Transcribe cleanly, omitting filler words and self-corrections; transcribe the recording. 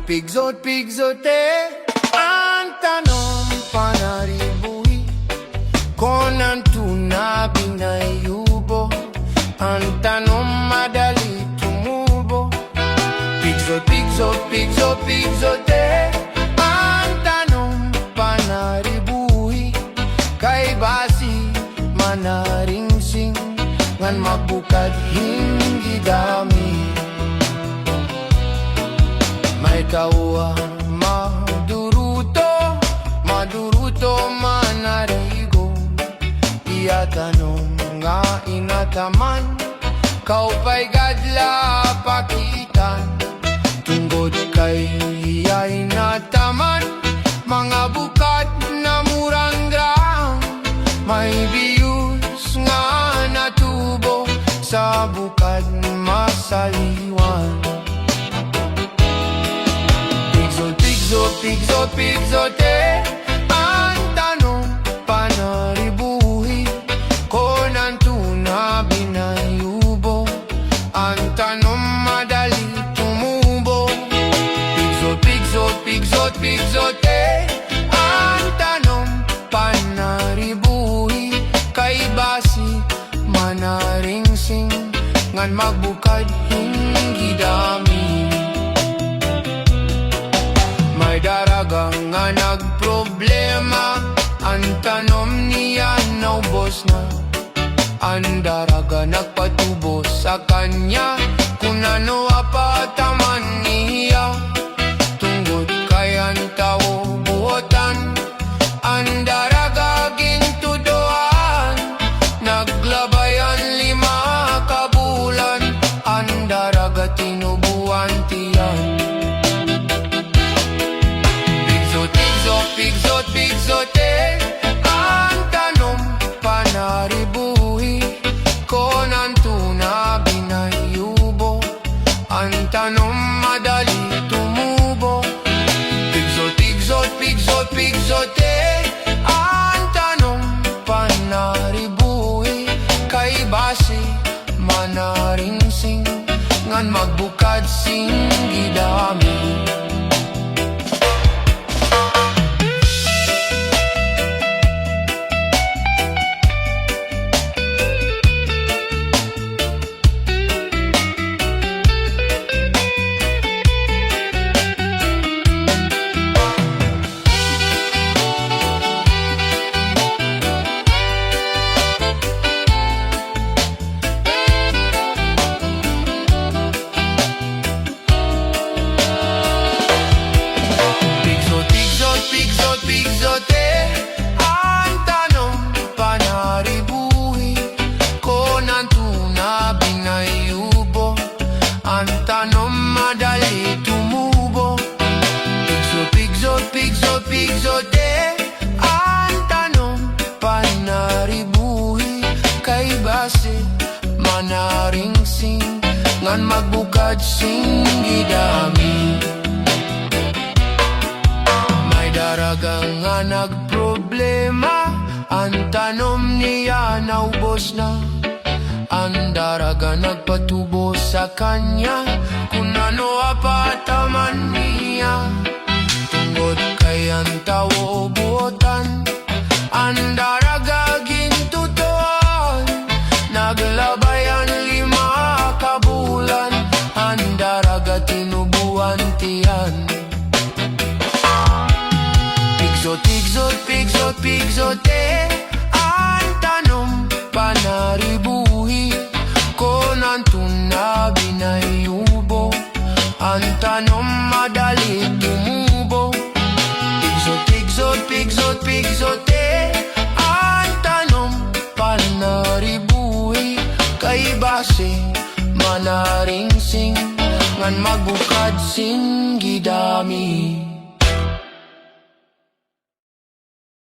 PIGSOTE, PIGSOTE, ang tanong panaribuhi kung ang tuna binayubo, ang tanong madali tumubo. PIGSOTE, PIGSOTE, PIGSOTE, PIGSOTE, ang tanong panaribuhi kay basi manaringsing ngan magbukad hindi dami. May kawa maduruto, maduruto manarigo. Iya tanong nga inataman, kau pa'y gadla pakitan. Tungod kay iya inataman, mga bukad na murang grang. May biyus nga natubo sa bukad masaliwan. PIGSOTE, PIGSOTE, ang tanong panaribuhi kung ang tuna binayubo, ang tanong madali tumubo. PIGSOTE, PIGSOTE, PIGSOTE, ang tanong panaribuhi kay basi manaringsing ngan magbukad hindi dami. May daragang nga nagproblema, ang tanom niya naubos na. Ang daraga nagpatubo sa kanya, kung ano apataman niya. Tungod kay ang tao buotan, ang daraga gintudoan. Naglabayan 5 kabulan, ang daraga tinubuan tiyan. PIGSOTE, PIGSOTE, ang tanong panaribuhi kung ang tuna binayubo, ang tanong madali tumubo. PIGSOTE, PIGSOTE, PIGSOTE, ang tanong panaribuhi kay basi manaringsing ngan magbukad singgi dami. PIGSOTE, ang tanong panaribuhi kung ang tuna binayubo, ang tanong madali tumubo. PIGSOTE, PIGSOTE, PIGSOTE, ang tanong panaribuhi kay basi manaringsing ngan magbukad singgi dami. Daragang nga nagproblema, ang tanom niya naubos na. Ang daraga nagpatubo sa kanya, kung ano apataman niya. Tungod kay ang tao buotan, ang daraga gintutuan. Naglabayan 5 kabulan, ang daraga tinubuan tiyan. PIGSOTE, PIGSOTE, PIGSOTE, ang tanong panaribuhi kung ang tuna binayubo, ang tanong madali tumubo. PIGSOTE, PIGSOTE, PIGSOTE, ang tanong panaribuhi kay basi manaringsing ngan magbukad singgi dami.